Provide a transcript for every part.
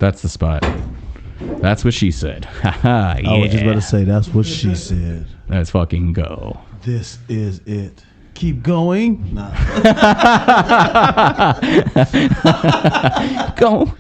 That's the spot. That's what she said. Haha, yeah. I was just about to say, that's what she said. Let's fucking go. This is it. Keep going. Nah. Go.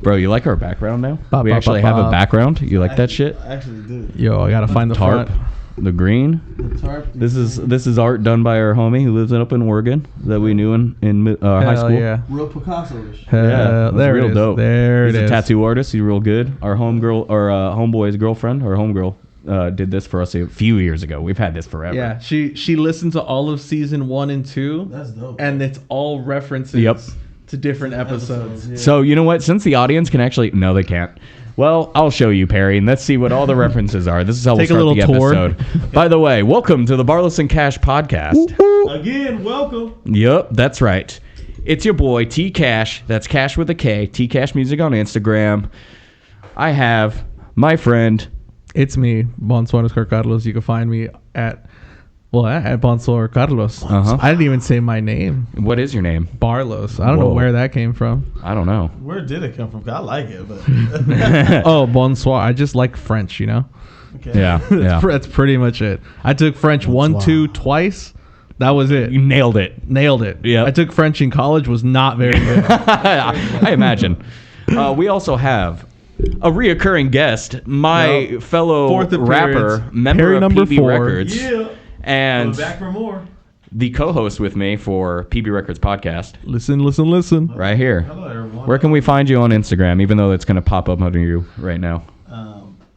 Bro, you like our background now? We actually have a background. You like that shit? I actually do. Yo, I gotta find the Tarp. front. The green. The tarp. This is art done by our homie who lives up in Oregon that we knew in high school. Yeah. Real Picasso-ish. Yeah, There real it is. dope. There He's it a is. tattoo artist. He's real good. Our homeboy's girlfriend or homegirl did this for us a few years ago. We've had this forever. Yeah, she listened to all of season 1 and 2. That's dope. And it's all references to different episodes. Yeah. So you know what? Since the audience can actually, no, they can't. Well, I'll show you, Perry, and let's see what all the references are. This is how Take a we'll start the little tour. episode. By the way, welcome to the Barlos and Kash podcast. Again, welcome. Yep, that's right. It's your boy T Kash. That's Kash with a K. T Kash Music on Instagram. I have my friend. It's me, Bonsoir Carlos. You can find me at Bonsoir Carlos. Uh-huh. I didn't even say my name. What is your name? Barlos. I don't know Whoa. where that came from. I don't know. Where did it come from? 'Cause I like it, but Oh, bonsoir. I just like French, you know? okay. Yeah, yeah. That's pretty much it. I took French 1, Bonsoir. 2 twice. That was it. You nailed it. Nailed it. Yep. I took French in college. Was not very good. I imagine. We also have a reoccurring guest, my fellow Fourth rapper, appearance. member Perry of number PB 4. Records, Yeah. and We're back for more. the co-host with me for PB Records podcast, Listen. right here. Hello, everyone. Where can we find you on Instagram, even though it's going to pop up under you right now?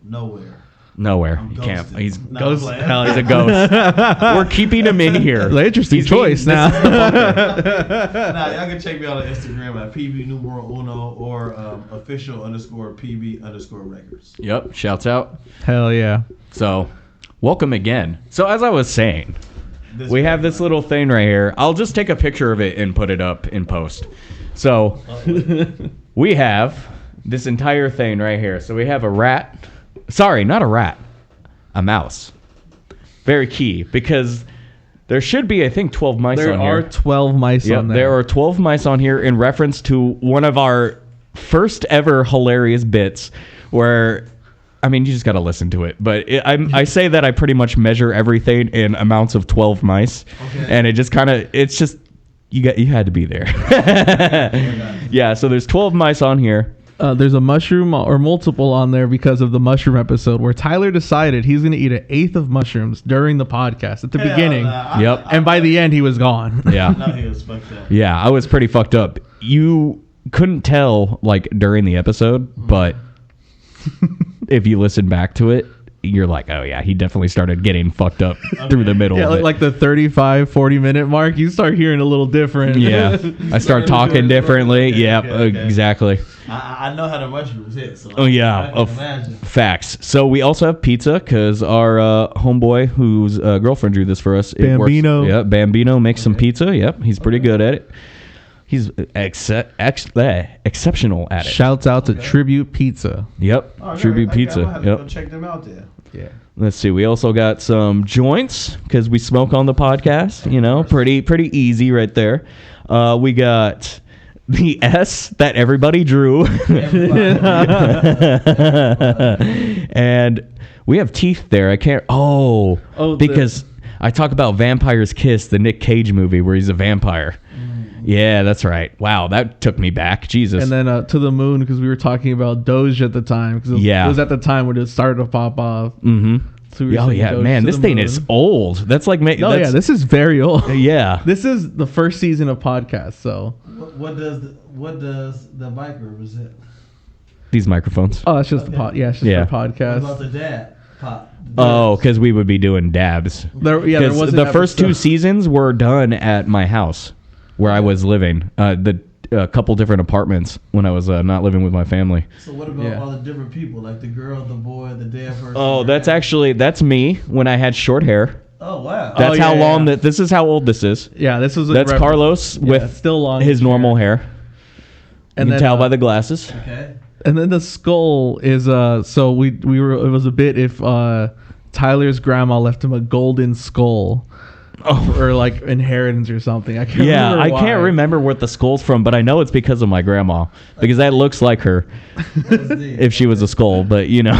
Nowhere. Nowhere. I'm You can't. ghosted. He's No, Ghost. I'm playing. Hell, he's a ghost. We're keeping him in here. The interesting He's being- choice this now. is the bunker. Nah, y'all can check me out on Instagram at PB_Uno or official_PB_records. Yep. Shouts out. Hell yeah. So, welcome again. So, as I was saying, This we have this little thing right here. I'll just take a picture of it and put it up in post. So, we have this entire thing right here. So, we have a rat. Sorry, not a rat. A mouse. Very key, because there should be, I think, 12 mice There on are here. 12 mice Yep, on there. there are 12 mice on here in reference to one of our first ever hilarious bits where, I mean, you just got to listen to it. But I say that I pretty much measure everything in amounts of 12 mice. Okay. And it just kind of, it's just, you had to be there. Yeah, so there's 12 mice on here. There's a mushroom or multiple on there because of the mushroom episode where Tyler decided he's going to eat 1/8 of mushrooms during the podcast at the beginning. Yep. And by the end, he was gone. Yeah. No, he was fucked up. Yeah, I was pretty fucked up. You couldn't tell, like, during the episode, but if you listen back to it, you're like, oh, yeah, he definitely started getting fucked up through the middle Yeah, of it. like the 35, 40-minute mark, you start hearing a little different. Yeah, I start talking differently. Okay, Yeah, okay. exactly. I know how the mushrooms hit. So Oh, yeah, I can imagine. facts. So we also have pizza because our homeboy, whose girlfriend drew this for us, Bambino. Yeah, Bambino makes some pizza. Yep, he's pretty good at it. He's exceptional at it. Shouts out to Tribute Pizza. Yep, Oh, Tribute okay, Pizza. I'm gonna have to Yep. go check them out there. Yeah. Let's see. We also got some joints because we smoke on the podcast. You know, pretty easy right there. We got the S that everybody drew, and we have teeth there. I can't. Oh, because I talk about Vampire's Kiss, the Nick Cage movie where he's a vampire. Yeah, that's right. Wow, that took me back. Jesus. And then To the Moon because we were talking about Doge at the time. Because Yeah. it was at the time when it started to pop off. Mm-hmm. So we were Oh singing yeah, Doge man, to this the thing Moon. is old. That's like Oh yeah, this is very old. yeah. This is the first season of podcast, so What does the mic represent? These microphones. that's just the pod. Yeah, it's just Yeah. for What about podcast. the dad? Pop. Oh, because we would be doing dabs. There 'Cause wasn't the that first much two stuff. seasons were done at my house where I was living. A couple different apartments when I was not living with my family. So what about all the different people, like the girl, the boy, the dead person? Oh, that's me when I had short hair. Oh wow. That's yeah, how long yeah. this is how old this is. Yeah, this was. That's Carlos Yeah, with still long his normal hair. And you then, can tell by the glasses. Okay. And then the skull is so we were it was a bit if Tyler's grandma left him a golden skull. or like inheritance or something. I can't Yeah, remember I why. can't remember what the skull's from, but I know it's because of my grandma. Because that looks like her That's deep. if she was a skull. But, you know,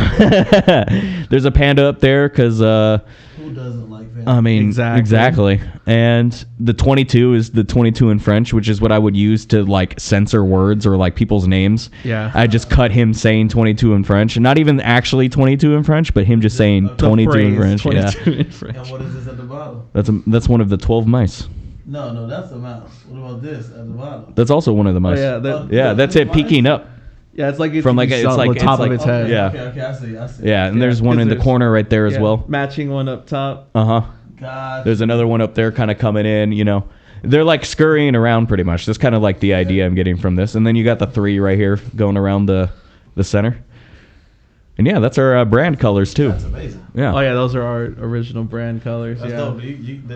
there's a panda up there because, Who doesn't like Van? I mean, Exactly. exactly. And the 22 is the 22 in French, which is what I would use to, like, censor words or, like, people's names. Yeah. I just cut him saying 22 in French. Not even actually 22 in French, but him just saying The 22 in Phrase, French. Yeah. 22 in French. And what is this at the bottom? That's one of the 12 mice. No, that's a mouse. What about this at the bottom? That's also one of the Oh, mice. yeah, That's it peeking up. yeah, it's like From like a- it's like- the top it's of like- its head. Yeah. Okay, I see. Yeah, and Yeah, there's one 'cause in the there's- corner right there as Yeah, well. matching one up top. Uh-huh. God. There's another one up there kind of coming in, you know. They're like scurrying around pretty much. That's kind of like the idea I'm getting from this. And then you got the 3 right here going around the center. And yeah, that's our brand colors too. That's amazing. Yeah. Oh yeah, those are our original brand colors. That's yeah. dope.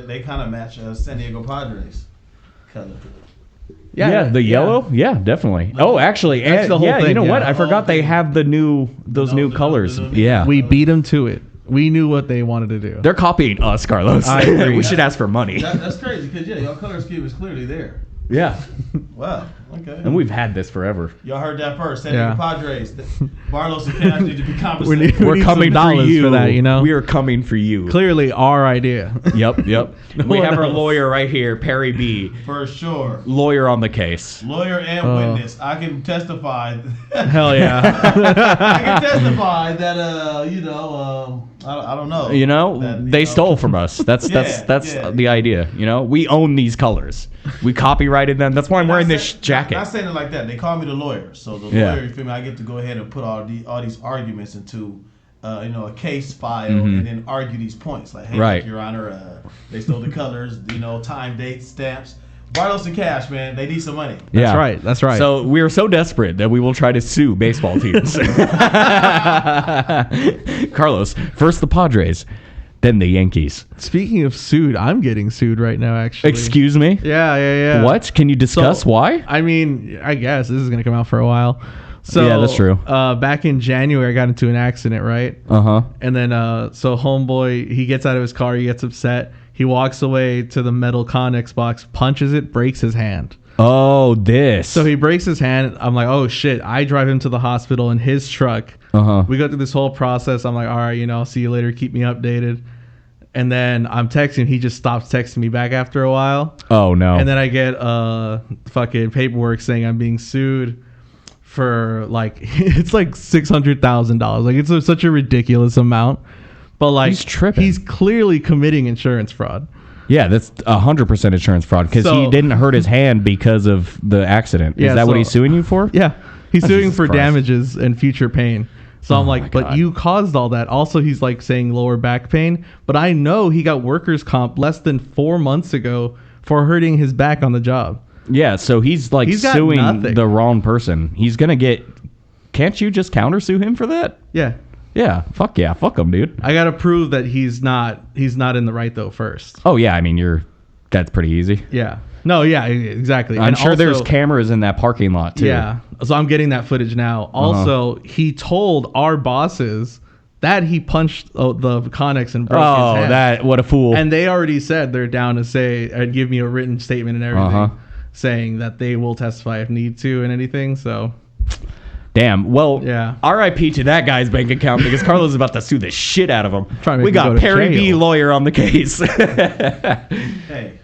They kind of match San Diego Padres color. Yeah, the yellow. Yeah, definitely. Oh, actually, That's and the whole yeah, you thing, know what? yeah. I forgot they have those new colors. the new- Yeah. We beat them to it. We knew what they wanted to do. They're copying us, Carlos. I agree. We should ask for money. That's crazy because your color scheme is clearly there. Yeah. Wow. Okay. And we've had this forever. Y'all heard that first. San Diego Yeah. Padres. Barlos and Kash need to be We compensated. need- We're coming some for dollars you. for that, you know? We are coming for you. Clearly our idea. Yep. We one have our else. lawyer right here, Perry B. For sure. Lawyer on the case. Lawyer and witness. I can testify. Hell yeah. I can testify that I don't know. You know, That, they stole from us. That's Yeah. the idea. You know, we own these colors. We copyrighted them. That's why I'm wearing this jacket. Not saying it like that. They call me the lawyer. So the Yeah. lawyer, you feel me? I get to go ahead and put all these arguments into a case file Mhm. and then argue these points. Like, hey, Right. Your Honor, they stole the colors. Time, dates, stamps. Barlos and Kash, man, they need some money. Yeah. That's right. So we are so desperate that we will try to sue baseball teams. Carlos, first the Padres, then the Yankees. Speaking of sued, I'm getting sued right now actually. Excuse me? Yeah. What? Can you discuss So- why? I mean, I guess this is gonna come out for a while. So Yeah, that's true. Back in January, I got into an accident, right? Uh-huh. And then, so homeboy, he gets out of his car, he gets upset, he walks away to the metal Connex box, punches it, breaks his hand. Oh, this. So he breaks his hand. I'm like, oh shit! I drive him to the hospital in his truck. Uh-huh. We go through this whole process. I'm like, all right, see you later. Keep me updated. And then I'm texting. He just stops texting me back after a while. Oh, no. And then I get fucking paperwork saying I'm being sued for like it's like $600,000. Like it's such a ridiculous amount. But like He's tripping. He's clearly committing insurance fraud. Yeah, that's 100% insurance fraud because he So- didn't hurt his hand because of the accident. Yeah, Is that what so- he's suing you for? Yeah, he's Oh, suing Jesus for Christ. damages and future pain. So I'm Oh my like, but God. you caused all that. Also, he's like saying lower back pain, but I know he got workers' comp less than 4 months ago for hurting his back on the job. Yeah, so he's like He's got suing nothing. the wrong person. He's going to get. Can't you just countersue him for that? Yeah, Yeah, fuck him, dude. I gotta prove that he's not in the right though first. Oh, yeah, I mean, that's pretty easy. Yeah. No. Yeah. Exactly. I'm And sure there's also- cameras in that parking lot, too. Yeah. So I'm getting that footage now. Also, he told our bosses that he punched the Connex and broke Oh, his hand. what a fool. And they already said they're down to say and give me a written statement and everything, Uh-huh. saying that they will testify if need to and anything. So Damn. Well, Yeah. RIP to that guy's bank account because Carlos is about to sue the shit out of him. Trying to We make him got go to Perry B. jail. lawyer on the case. Hey,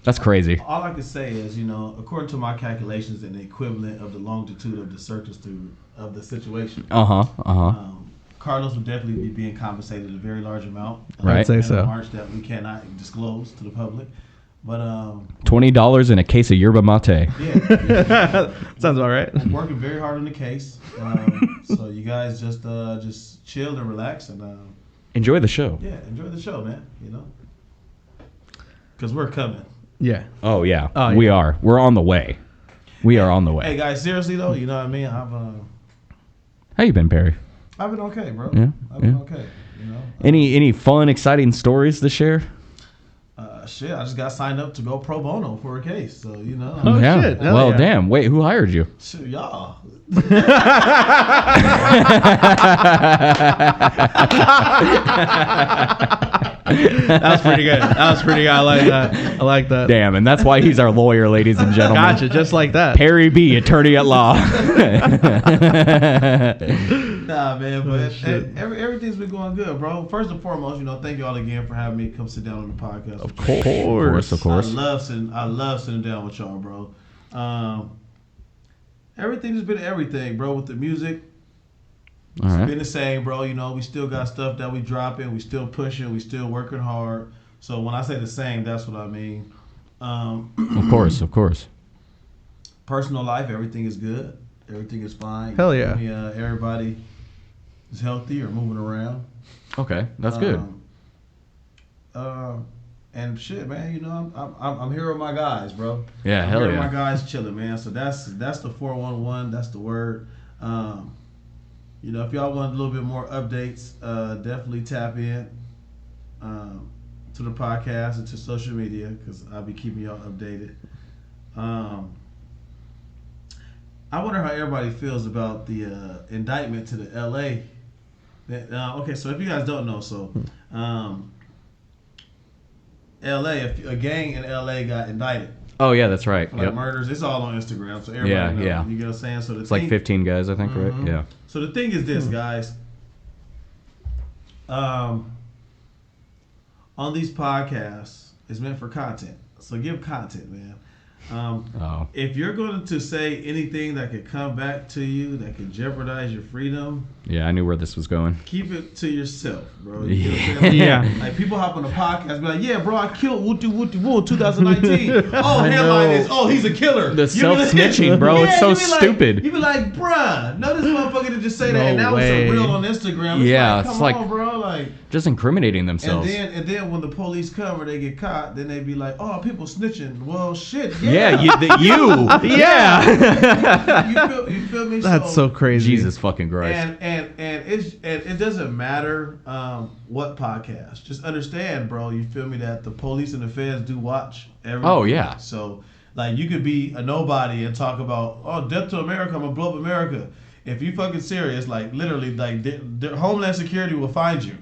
That's crazy. all I can say is, according to my calculations and the equivalent of the longitude of the circumstance of the situation, Carlos would definitely be being compensated a very large amount. Right. I'd say in so. a march that we cannot disclose to the public. But $20 in a case of yerba mate. yeah, sounds about right. I'm working very hard on the case. So you guys just chill and relax and Enjoy the show. yeah, enjoy the show, man. Because we're coming. Yeah. Oh, yeah. Oh, We yeah. are. We're on the way. We are on the way. Hey guys, seriously though, you know what I mean? How you been, Perry? I've been okay, bro. Yeah, I've been yeah. okay. Any fun, exciting stories to share? Shit, I just got signed up to go pro bono for a case, so Oh, yeah. shit. Hell Well, yeah. damn. Wait, who hired you? Shit, y'all. That was pretty good. I like that. Damn, and that's why he's our lawyer, ladies and gentlemen. Gotcha, just like that. Perry B, attorney at law. Nah, man, but shit. everything's been going good, bro. First and foremost, thank you all again for having me come sit down on the podcast. Of course. I love sitting down with y'all, bro. Everything's been everything, bro. With the music, All right. it's been the same, bro. We still got stuff that we dropping, we still pushing, we still working hard. So when I say the same, that's what I mean. Of course. Personal life, everything is good. Everything is fine. Hell yeah. Everybody is healthy or moving around. Okay, that's good. And shit, man, I'm here with my guys, bro. Yeah, I'm hell here yeah. with my guys chilling, man. So that's the 411. That's the word. If y'all want a little bit more updates, definitely tap in to the podcast and to social media because I'll be keeping y'all updated. I wonder how everybody feels about the indictment to the LA. Okay, so if you guys don't know, LA, if a gang in LA got indicted. Oh yeah, that's right. Like Yep. murders, it's all on Instagram, so everybody knows. Yeah. You get what I'm saying? So It's like 15 guys, I think, right? Yeah. So the thing is this, guys. On these podcasts, it's meant for content. So give content, man. If you're going to say anything that could come back to you, that could jeopardize your freedom, Yeah, I knew where this was going. keep it to yourself, bro. Yeah. You know what I'm saying? Yeah. Like people hop on the podcast, be like, "Yeah, bro, I killed Wooty Wooty Woo in 2019." Oh, I headline know. is, "Oh, he's a killer." The You be self-snitching, bro. It's so you be like- stupid. You be like, "Bruh, no, this motherfucker did just say that, No and now way. it's a reel on Instagram." It's Yeah, like, it's come like- on, bro, like. Just incriminating And themselves. then when the police come or they get caught, then they be like, "Oh, people snitching." Well, shit. Yeah, Yeah. yeah. you feel me? That's so crazy. Jesus fucking Christ. And it doesn't matter what podcast. Just understand, bro. You feel me? That the police and the feds do watch everything. Oh, yeah. So like you could be a nobody and talk about death to America. I'm gonna blow up America. If you fucking serious, like literally, like the Homeland Security will find you.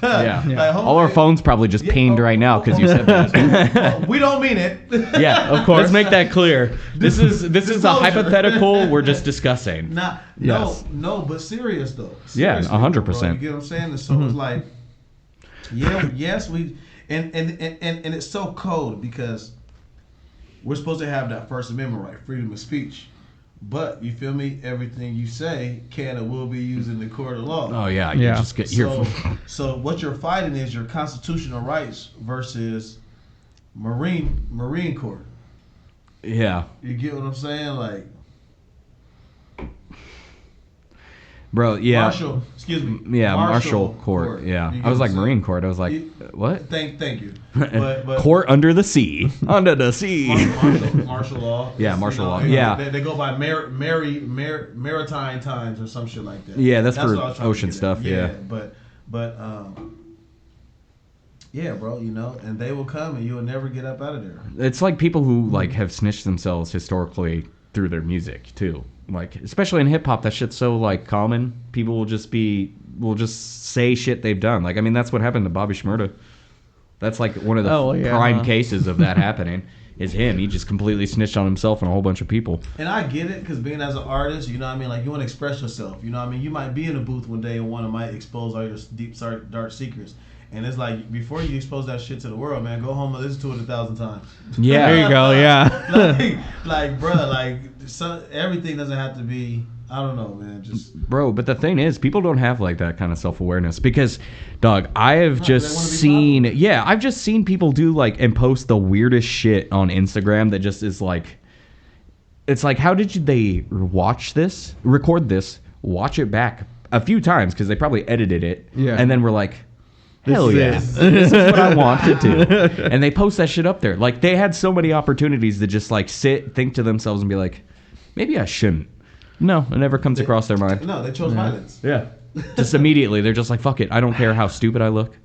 Yeah. Like, All our phones probably just pinged right now because you said that. We don't mean it. Yeah, of course. Let's make that clear. This is a Disclosure. hypothetical. We're just discussing. Yes. No, but serious though. Yeah, Seriously, 100%. bro. You get what I'm saying? And so it's like, yes, we, and it's so cold because we're supposed to have that First Amendment right, freedom of speech. But you feel me? Everything you say can and will be used in the court of law. Oh yeah, you Yeah. just get your. So what you're fighting is your constitutional rights versus Marine Court. Yeah, You get what I'm saying? Like, bro. Yeah. Marshall, excuse me. Yeah, Marshall Court. Yeah, You get I was what like I'm saying? Marine Court. I was like, You- what? Thank you. But Court under the sea. Under the sea. martial law. Yeah, martial law. You know, Yeah. They go by maritime times or some shit like that. Yeah, that's for what I was trying to ocean get at. stuff, yeah. But yeah, bro, and they will come and you will never get up out of there. It's like people who like have snitched themselves historically through their music too. Like especially in hip hop, that shit's so like common. People will just say shit they've done. Like I mean, that's what happened to Bobby Shmurda. That's like one of the prime cases of that happening. Is him. He just completely snitched on himself and a whole bunch of people. And I get it, because being as an artist, you know what I mean? Like, you want to express yourself. You know what I mean? You might be in a booth one day and one might expose all your deep, dark secrets. And it's like, before you expose that shit to the world, man, go home and listen to it 1,000 times. Yeah. There you go. Yeah. like, bro, everything doesn't have to be, I don't know, man. Just Bro, but the thing is, people don't have like that kind of self-awareness because, dog, I have they just wanna be seen, popular. I've just seen people do like and post the weirdest shit on Instagram that just is like, it's like, how did they record this, watch it back a few times because they probably edited it, Yeah. and then we're like, hell This yeah, is- this is what I want to do, and they post that shit up there. Like they had so many opportunities to just like sit, think to themselves, and be like, maybe I shouldn't. No, it never comes across their mind. no, they chose violence. Yeah. Just immediately, they're just like, fuck it. I don't care how stupid I look.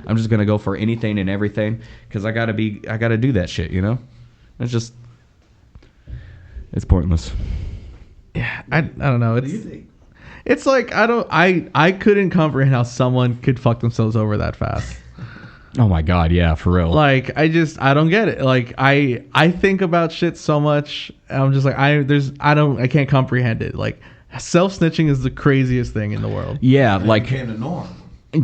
I'm just going to go for anything and everything because I got to do that shit, you know? It's pointless. Yeah. I don't know. What do you think? It's like I couldn't comprehend how someone could fuck themselves over that fast. Oh my God, yeah, for real. Like I don't get it. Like I think about shit so much. I'm just like I can't comprehend it. Like self-snitching is the craziest thing in the world. Yeah, It like became the norm.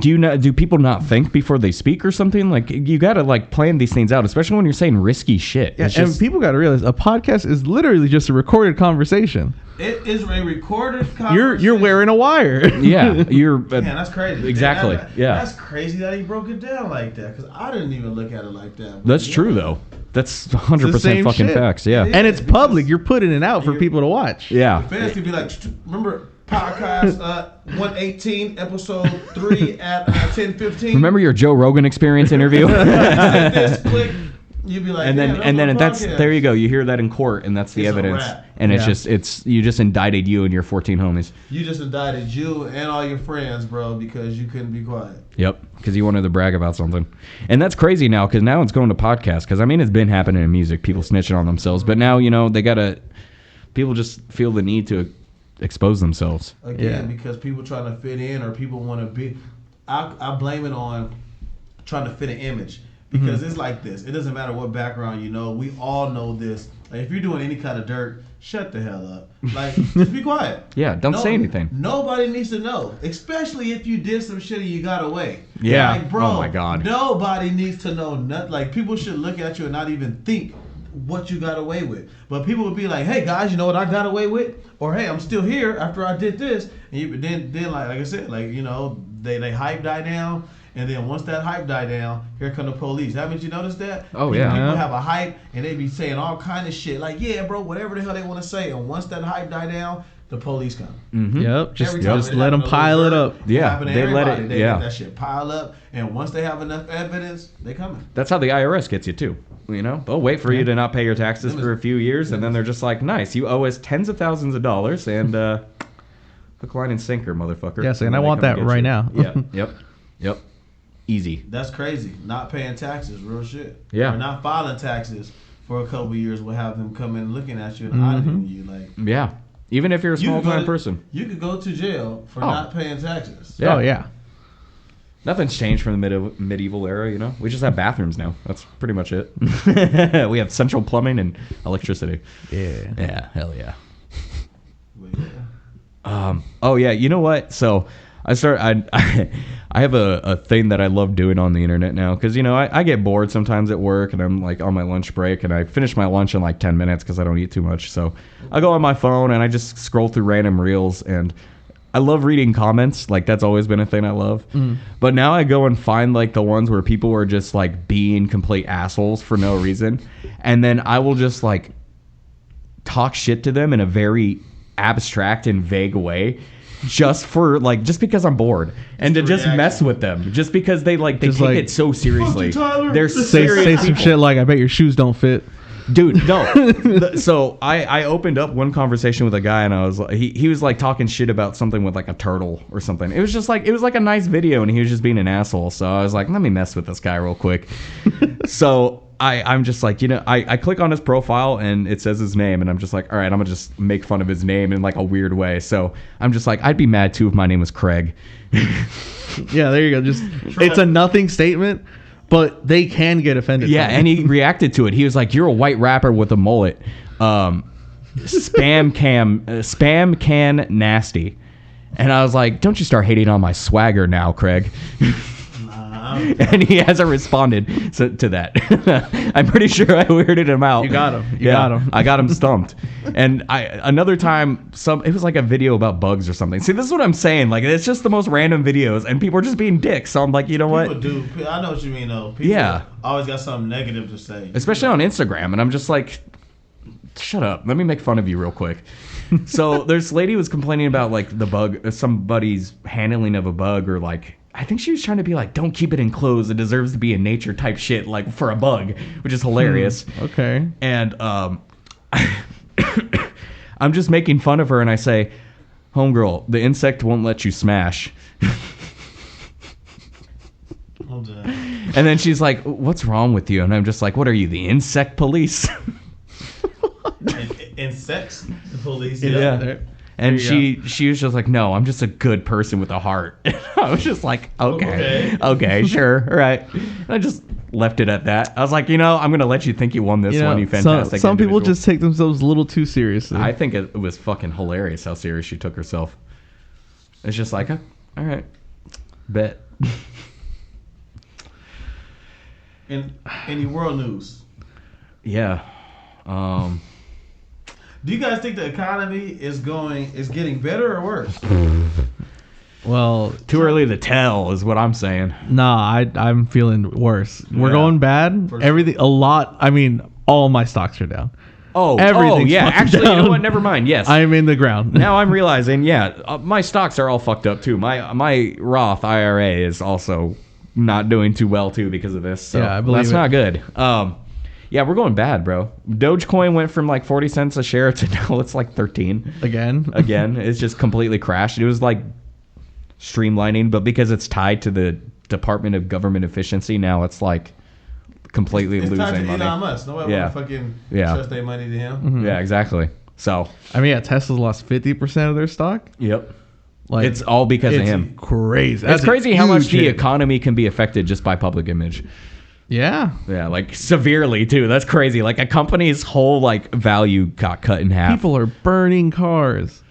do people not think before they speak or something? Like you got to like plan these things out, especially when you're saying risky shit. Yeah, It's and just, people got to realize a podcast is literally just a recorded conversation. It is a recorded conversation. You're wearing a wire. yeah, you're Man, that's crazy. Exactly. Yeah. That's crazy that he broke it down like that, because I didn't even look at it like that. But That's yeah. true though. That's 100% It's the same fucking shit. facts. Yeah. It And it's because- public. You're putting it out for You're- people to watch. Yeah. The fans could be like, remember podcast 118, episode 3 at 10:15. Remember your Joe Rogan experience interview? This click. You'd be like, and yeah, then that's podcast. there you go. You hear that in court, and that's the It's a evidence. wrap. And Yeah. it's you just indicted you and your 14 homies. You just indicted you and all your friends, bro, because you couldn't be quiet. Yep, because you wanted to brag about something, and that's crazy now. Because now it's going to podcasts. Because I mean, it's been happening in music, people snitching on themselves. But now they gotta. People just feel the need to expose themselves. Again, Yeah. because people trying to fit in or people want to be. I blame it on trying to fit an image. Because it's like this. It doesn't matter what background you know. We all know this. Like, if you're doing any kind of dirt, shut the hell up. Like, just be quiet. Yeah, don't say anything. Nobody needs to know. Especially if you did some shit and you got away. Yeah. Like, bro, Oh my God. Nobody needs to know nothing. Like, people should look at you and not even think what you got away with. But people would be like, hey, guys, you know what I got away with? Or, hey, I'm still here after I did this. And then like I said, like, they hype die down. And then once that hype die down, here come the police. Haven't you noticed that? Oh, yeah. People have a hype and they be saying all kind of shit. Like, yeah, bro, whatever the hell they want to say. And once that hype die down, the police come. Mm-hmm. Yep. Just Every time just it let them happen to pile Lil it Durk, up. Yeah, happen to they let everybody. it- They yeah. let that shit pile up. And once they have enough evidence, they coming. That's how the IRS gets you too. They'll wait for you to not pay your taxes for a few years, and then they're just like, "Nice, you owe us tens of thousands of dollars," and hook, line, and sinker, motherfucker. Yes, and then I they want come that get right you. now. Yeah. Yep. Easy. That's crazy. Not paying taxes, real shit. Yeah. Or not filing taxes for a couple of years will have them come in looking at you and auditing you. Like, Yeah. Even if you're a you small could go time to- person. You could go to jail for Oh. not paying taxes. Yeah. Oh yeah. Nothing's changed from the medieval era. We just have bathrooms now. That's pretty much it. We have central plumbing and electricity. Yeah. Yeah. Hell yeah. But yeah. Oh yeah, you know what? So I have a thing that I love doing on the internet now because I get bored sometimes at work and I'm like on my lunch break and I finish my lunch in like 10 minutes because I don't eat too much. So I go on my phone and I just scroll through random reels and I love reading comments. Like that's always been a thing I love. But now I go and find like the ones where people are just like being complete assholes for no reason, and then I will just like talk shit to them in a very abstract and vague way just because I'm bored and to just reaction. mess with them just because they Just take like, it so seriously. Fuck you, Tyler. They're Say serious some people. shit like, I bet your shoes don't fit. Dude, no. So I opened up one conversation with a guy and I was like, he was like talking shit about something with like a turtle or something. It was like a nice video and he was just being an asshole. So I was like, let me mess with this guy real quick. So I'm just like, I click on his profile and it says his name and I'm just like, all right, I'm gonna just make fun of his name in like a weird way. So I'm just like, I'd be mad too if my name was Craig. Yeah, there you go. Just it's a nothing statement, but they can get offended. Yeah, from it. and he reacted to it. He was like, "You're a white rapper with a mullet, spam can nasty," and I was like, "Don't you start hating on my swagger now, Craig." And he hasn't responded to that. I'm pretty sure I weirded him out. You got him. You got him. I got him stumped. And another time, it was like a video about bugs or something. See, this is what I'm saying. Like, it's just the most random videos, and people are just being dicks. So I'm like, you know what? People do. I know what you mean, though. People Yeah. always got something negative to say. Especially on Instagram, and I'm just like, shut up, let me make fun of you real quick. So this lady was complaining about like the bug, somebody's handling of a bug, or like I think she was trying to be like, don't keep it enclosed, it deserves to be in nature type shit, like for a bug, which is hilarious. Okay. And I'm just making fun of her and I say, homegirl, the insect won't let you smash. I'm done. And then she's like, what's wrong with you? And I'm just like, what are you, the insect police? Insects, the police. Yeah. There. And There you she was just like, no, I'm just a good person with a heart. I was just like, okay, sure, all right. And I just left it at that. I was like, I'm going to let you think you won this one, you fantastic Some people individual. just take themselves a little too seriously. I think it was fucking hilarious how serious she took herself. It's just like, all right, bet. In any world news, Yeah. do you guys think the economy is getting better or worse? well, Too early to tell is what I'm saying. nah, I'm feeling worse. We're Yeah. going bad. For sure. Everything, a lot. I mean, all my stocks are down. Everything's yeah. fucking Actually, you know down. what? Never mind. Yes. I'm in the ground. Now I'm realizing, my stocks are all fucked up too. My Roth IRA is also not doing too well too because of this. So Yeah, I believe that's it. not good. Yeah, we're going bad, bro. Dogecoin went from like 40 cents a share to now it's like 13. Again. Again, it's just completely crashed. It was like streamlining, but because it's tied to the Department of Government Efficiency, now it's like completely It's tied losing to money. Elon Musk. Nobody Yeah. want to fucking Yeah. trust their money to him. Yeah, exactly. So, I mean, yeah, Tesla's lost 50% of their stock. yep. Like, It's all because of it's him. Crazy. It's That's a crazy how much huge the hit. economy can be affected just by public image. Yeah. Yeah, like severely too. That's crazy. Like a company's whole like value got cut in half. People are burning cars.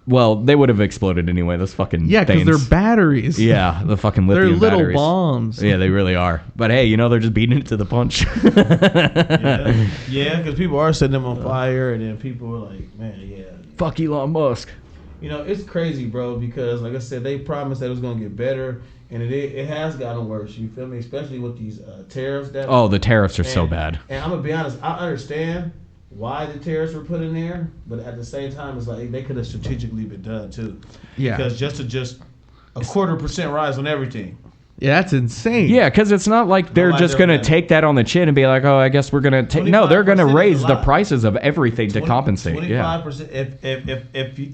Well, they would have exploded anyway. Those fucking Yeah, because things. they're batteries. Yeah, the fucking They're lithium little batteries. bombs. Yeah, they really are. But hey, they're just beating it to the punch. Yeah, because people are setting them on fire, and then people are like, man, yeah. Fuck Elon Musk. It's crazy, bro, because like I said, they promised that it was going to get better, and it has gotten worse. You feel me? Especially with these tariffs. Oh, the tariffs are so bad. And I'm going to be honest, I understand why the tariffs were put in there, but at the same time, it's like they could have strategically been done, too. Yeah. Because just a 0.25% rise on everything. Yeah, that's insane. Yeah, because it's not like they're just going to take that on the chin and be like, oh, I guess we're going to take. No, they're going to 25% is raise a the lot. prices of everything to compensate. Yeah. 25%.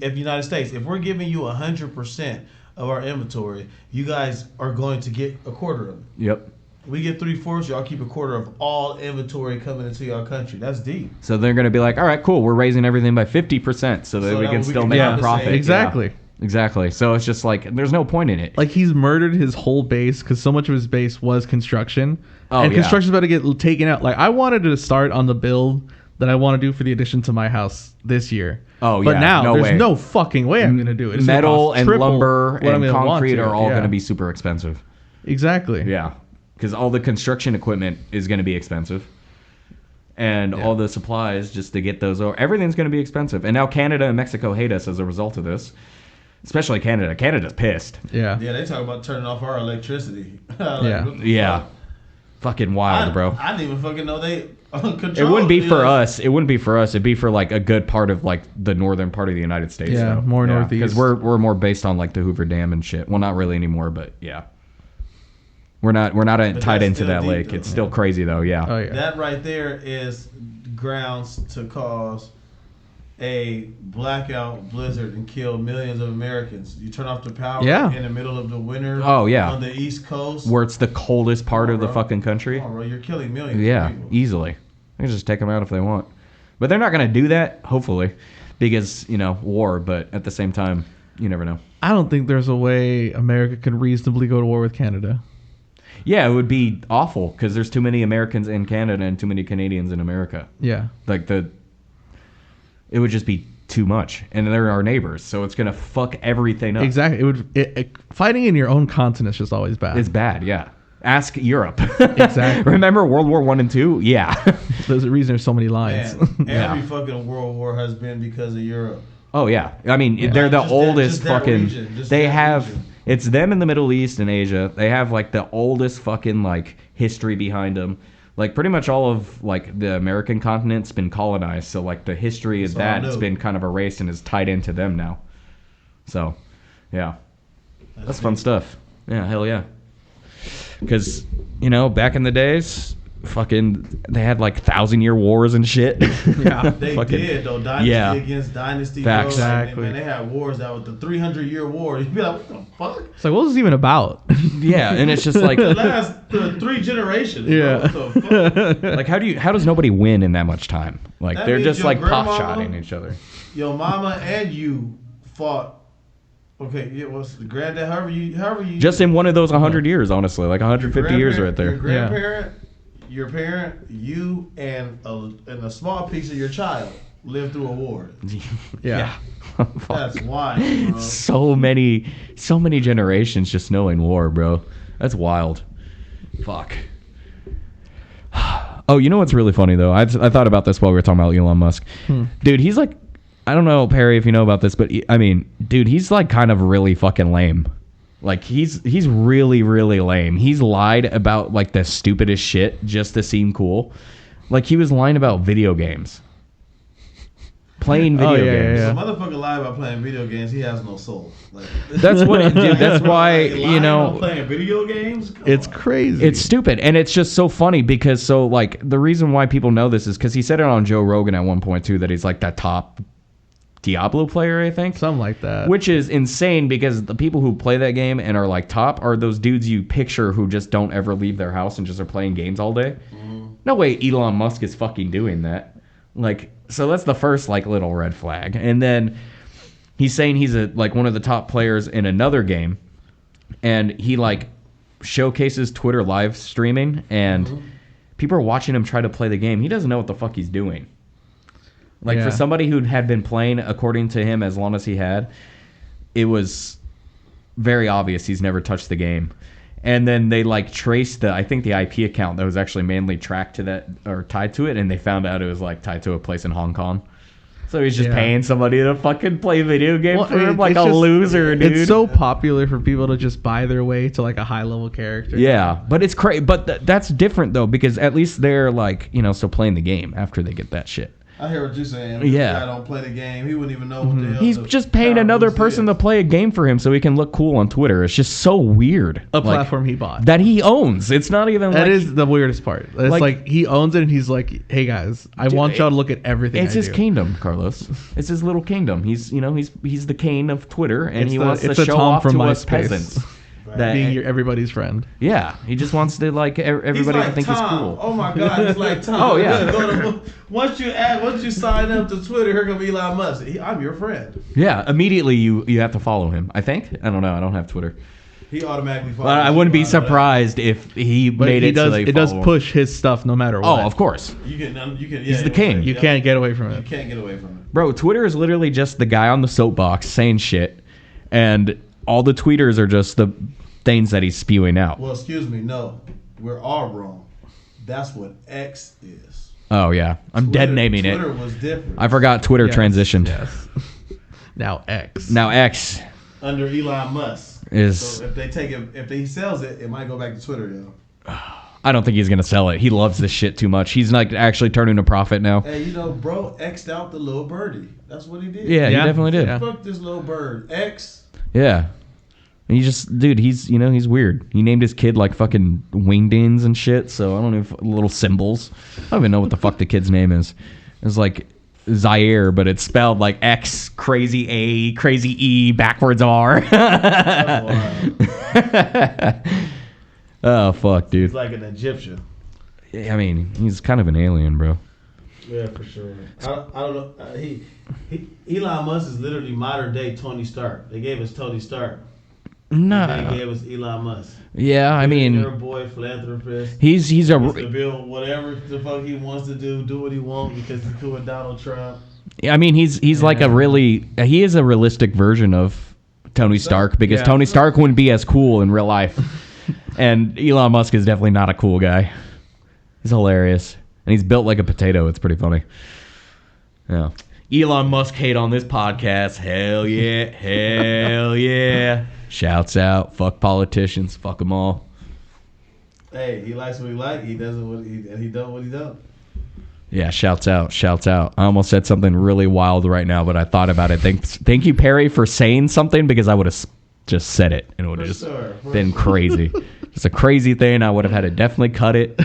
If United States, if we're giving you 100% of our inventory, you guys are going to get a quarter of it. Yep. We get 3/4. Y'all keep a quarter of all inventory coming into your country. That's deep. So they're going to be like, all right, cool. We're raising everything by 50% so that So we that can we still can make a compensate. profit. Exactly. Yeah. Exactly. So it's just like, there's no point in it. Like he's murdered his whole base because so much of his base was construction. Oh, and yeah. construction's about to get taken out. Like I wanted to start on the build that I want to do for the addition to my house this year. Oh, but yeah. now No there's way. no fucking way I'm going to do it. It's gonna Metal cost and triple lumber what I'm and gonna want concrete to. are all Yeah. going to be super expensive. Exactly. Yeah. Because all the construction equipment is going to be expensive. And all the supplies just to get those over. Everything's going to be expensive. And now Canada and Mexico hate us as a result of this. Especially Canada. Canada's pissed. Yeah. Yeah, they talk about turning off our electricity. Yeah. what the Yeah. fuck? Fucking wild, bro. I didn't even fucking know they control. It wouldn't be for us. us. It wouldn't be for us. It'd be for like a good part of like the northern part of the United States. Yeah, though. more northeast. Because we're more based on like the Hoover Dam and shit. Well, not really anymore, but yeah. We're not tied that's into still that deep, lake. though. It's still crazy though. Yeah. Oh yeah. That right there is grounds to cause a blackout blizzard and kill millions of Americans. You turn off the power Yeah. in the middle of the winter. Oh, yeah. On the East Coast. Where it's the coldest part Come on, of the bro. fucking country. Come on, bro, you're killing millions. Yeah, of people. easily. They can just take them out if they want. But they're not going to do that, hopefully, because, war. But at the same time, you never know. I don't think there's a way America can reasonably go to war with Canada. Yeah, it would be awful because there's too many Americans in Canada and too many Canadians in America. Yeah. Like it would just be too much, and they're our neighbors, so it's gonna fuck everything up. Exactly. Fighting in your own continent is just always bad. It's bad. Yeah. Ask Europe. Exactly. Remember World War I and II? Yeah. There's a reason there's so many lines. Man, Yeah. every fucking world war has been because of Europe. Oh yeah, I mean they're the Just that- oldest just that fucking. region, just They that have. region. It's them in the Middle East and Asia. They have like the oldest fucking like history behind them. Like pretty much all of like the American continent's been colonized, so like the history of That's all I that's know. been kind of erased and is tied into them now. So, yeah, that's fun stuff. Yeah, hell yeah. Because back in the days, fucking they had like 1,000-year wars and shit. Yeah, They Fucking- did though. Dynasty yeah. against dynasty. Facts. Bro. Like, Exactly. man, they had wars that was the 300-year war. You'd be like, what the fuck? It's like, what was this even about? Yeah, and it's just like The last 3 generations. Yeah. Bro. What the fuck? like how does nobody win in that much time? Like That they're means just your like grandmama- pot shotting each other. Your mama and you fought. Okay, yeah, what's the granddad? However you. Just in one of those 100 years, honestly, like 150 years right there. Your grandparent, your parent, you, and a small piece of your child lived through a war. Yeah. That's wild, bro. So many generations just knowing war, bro. That's wild. Fuck. Oh, you know what's really funny though? I thought about this while we were talking about Elon Musk. Dude, he's like, I don't know, Perry, if you know about this, but I mean, dude, he's like kind of really fucking lame. Like he's really, really lame. He's lied about like the stupidest shit just to seem cool. Like he was lying about video games. Playing video games. So motherfucker lie about playing video games. He has no soul. Like, that's what, dude. That's why you know. Playing video games. It's crazy. It's stupid, and it's just so funny because like the reason why people know this is because he said it on Joe Rogan at one point too that he's like that top Diablo player, I think, something like that. Which is insane because the people who play that game and are like top are those dudes you picture who just don't ever leave their house and just are playing games all day. No way Elon Musk is fucking doing that. Like, so that's the first like little red flag. And then he's saying he's like one of the top players in another game, and he like showcases Twitter live streaming, and people are watching him try to play the game. He doesn't know what the fuck he's doing. Like for somebody who had been playing according to him as long as he had, it was very obvious he's never touched the game. And then they like traced I think the IP account that was actually mainly tracked to that or tied to it, and they found out it was like tied to a place in Hong Kong. So he's just paying somebody to fucking play video games for him like a loser, dude. It's so popular for people to just buy their way to like a high level character. Yeah, but it's crazy. But that's different though, because at least they're like, you know, still playing the game after they get that shit. I hear what you're saying. If I don't play the game, he wouldn't even know what the hell. He's just paying another person to play a game for him so he can look cool on Twitter. It's just so weird. A platform he bought. That he owns. It's not even that is the weirdest part. It's like he owns it and he's like, hey guys, I want y'all to look at everything. It's his kingdom, Carlos. It's his little kingdom. He's the king of Twitter, and he wants to show off to us peasants. That being everybody's friend. Yeah, he just wants to like everybody to think he's cool. Oh my God, he's like Tom. Oh yeah. Once you sign up to Twitter, here gonna be Elon Musk. I'm your friend. Yeah, immediately you have to follow him. I think. I don't know. I don't have Twitter. He automatically follows. But I wouldn't be surprised if he made it so it does push his stuff no matter what. Oh, of course. You can. He's the king. You can't get away from it. You can't get away from it. Bro, Twitter is literally just the guy on the soapbox saying shit, and all the tweeters are just the things that he's spewing out. Well, excuse me, no, we're all wrong. That's what X is. Oh yeah, I'm dead naming it. Twitter was different. I forgot Twitter transitioned. Yes. Now X. Now X under Elon Musk is. So if he sells it, it might go back to Twitter, yo. I don't think he's gonna sell it. He loves this shit too much. He's like actually turning a profit now. Hey, you know, bro, X'd out the little birdie. That's what he did. Yeah, he definitely did. Fuck this little bird. X. Yeah. He just, dude, he's weird. He named his kid like fucking wingdings and shit. So I don't know if little symbols. I don't even know what the fuck the kid's name is. It's like Zaire, but it's spelled like X, crazy A, crazy E, backwards R. Oh fuck, dude. He's like an Egyptian. I mean, he's kind of an alien, bro. Yeah, for sure. I don't know. Elon Musk is literally modern day Tony Stark. They gave us Tony Stark. No. They gave us Elon Musk. Yeah, I mean, their boy philanthropist. He's a to build whatever the fuck he wants to do what he wants because he's cool with Donald Trump. I mean, he's like he is a realistic version of Tony Stark because Tony Stark wouldn't be as cool in real life, and Elon Musk is definitely not a cool guy. He's hilarious, and he's built like a potato. It's pretty funny. Yeah. Elon Musk hate on this podcast. Hell yeah, hell yeah. Shouts out. Fuck politicians. Fuck them all. Hey, he likes what he likes. He doesn't and he does what he does. Yeah, shouts out. Shouts out. I almost said something really wild right now, but I thought about it. Thank you, Perry, for saying something because I would have just said it and it would have just been crazy. It's a crazy thing. I would have had to definitely cut it.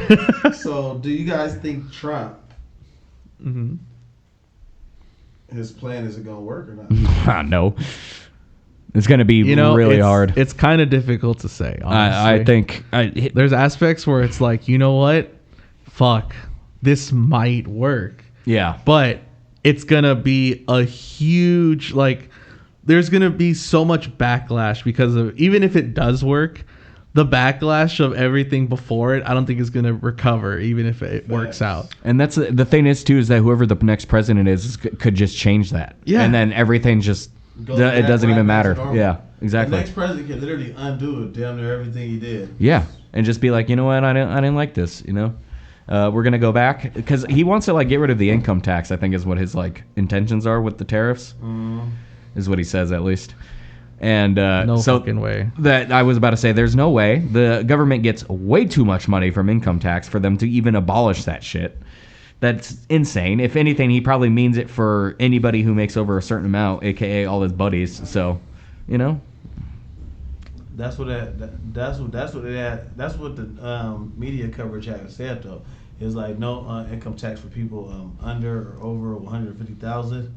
So, do you guys think Trump, his plan, is it going to work or not? No. It's going to be really hard. It's kind of difficult to say, honestly. I think... there's aspects where it's like, you know what? Fuck. This might work. Yeah. But it's going to be a huge, like... there's gonna be so much backlash because of, even if it does work, the backlash of everything before it, I don't think is gonna recover, even if it works out. And that's the thing is too, is that whoever the next president is could just change that. Yeah. And then everything just it doesn't even matter. Yeah, exactly. The next president can literally undo damn near everything he did. Yeah, and just be like, you know what, I didn't like this. You know, we're gonna go back because he wants to like get rid of the income tax. I think is what his like intentions are with the tariffs. Is what he says at least. And No so fucking way. That I was about to say, there's no way. The government gets way too much money from income tax for them to even abolish that shit. That's insane. If anything, he probably means it for anybody who makes over a certain amount, aka all his buddies. So, you know. That's what the media coverage had said though. It was like no income tax for people under or over 150,000.